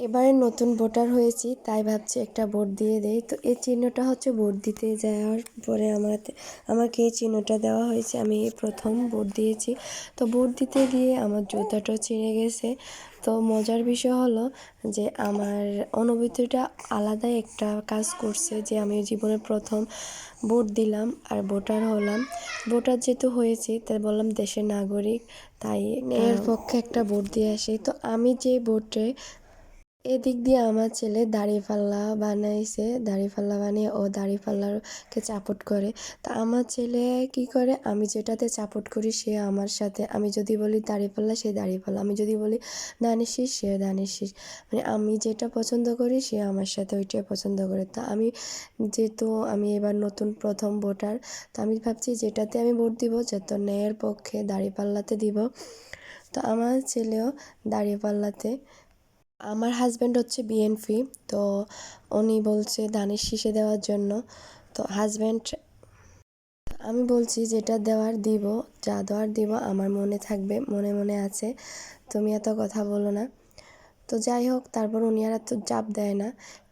এবারে নতুন ভোটার হয়েছি, তাই ভাবছি একটা ভোট দিয়ে দেই। তো এই চিহ্নটা হচ্ছে ভোট দিতে যাওয়ার পরে আমাকে এই চিহ্নটা দেওয়া হয়েছে। আমি এই প্রথম ভোট দিয়েছি। তো ভোট দিতে গিয়ে আমার জুতাটা ছিঁড়ে গেছে। তো মজার বিষয় হলো যে আমার অনুভূতিটা আলাদাই একটা কাজ করছে, যে আমি জীবনের প্রথম ভোট দিলাম আর ভোটার হলাম। ভোটার যেহেতু হয়েছি, তাই বললাম দেশের নাগরিক, তাই এর পক্ষে একটা ভোট দিয়ে আসি। তো আমি যে ভোটে এদিক দিয়ে আমার ছেলে দাঁড়িপাল্লা বানাইছে, দাঁড়িপাল্লা বানিয়ে ও দাঁড়িপাল্লাকে সাপোর্ট করে। তা আমার ছেলে কি করে, আমি যেটাতে সাপোর্ট করি সে আমার সাথে, আমি যদি বলি দাঁড়িপাল্লা সে দাঁড়িপাল্লা, আমি যদি বলি ধানের শীষ সে ধানের শীষ, মানে আমি যেটা পছন্দ করি সে আমার সাথে ওইটাই পছন্দ করে। তা যেহেতু আমি এবার নতুন প্রথম ভোটার, তো আমি ভাবছি যেটাতে আমি ভোট দিব যত ন্যায়ের পক্ষে দাঁড়িপাল্লাতে দিব। তো আমার ছেলেও দাঁড়িপাল্লাতে। আমার হাজব্যান্ড হচ্ছে বিএনপি, তো উনি বলছে ধানের শীষে দেওয়ার জন্য। তো আমি বলছি যেটা দেওয়ার দিব, যা দেওয়ার দিব আমার মনে থাকবে, মনে মনে আছে, তুমি এত কথা বলো না। তো যাই হোক, তারপর উনি আর এত চাপ দেয় না।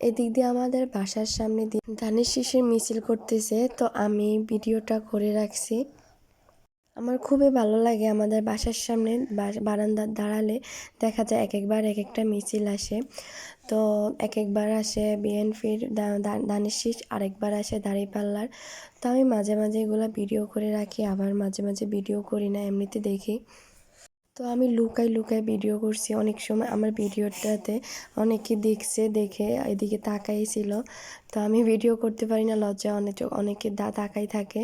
এদিক দিয়ে আমাদের বাসার সামনে দিয়ে ধানের শীষের মিছিল করতেছে, তো আমি ভিডিওটা করে রাখছি। আমার খুবই ভালো লাগে আমাদের বাসার সামনে বারান্দার দাঁড়ালে দেখা যায় এক একবার এক একটা মিছিল আসে। তো এক একবার আসে বিএনপির ধানের শীষ, আরেকবার আসে দাঁড়িপাল্লার। তো আমি মাঝে মাঝে এগুলো ভিডিও করে রাখি, আবার মাঝে মাঝে ভিডিও করি না, এমনিতে দেখি। তো আমি লুকাই লুকাই ভিডিও করছি। অনেক সময় আমার ভিডিওটাতে অনেকে দেখছে, দেখে এদিকে তাকাই ছিল। তো আমি ভিডিও করতে পারি না, লজ্জা অনেকে তাকাই থাকে।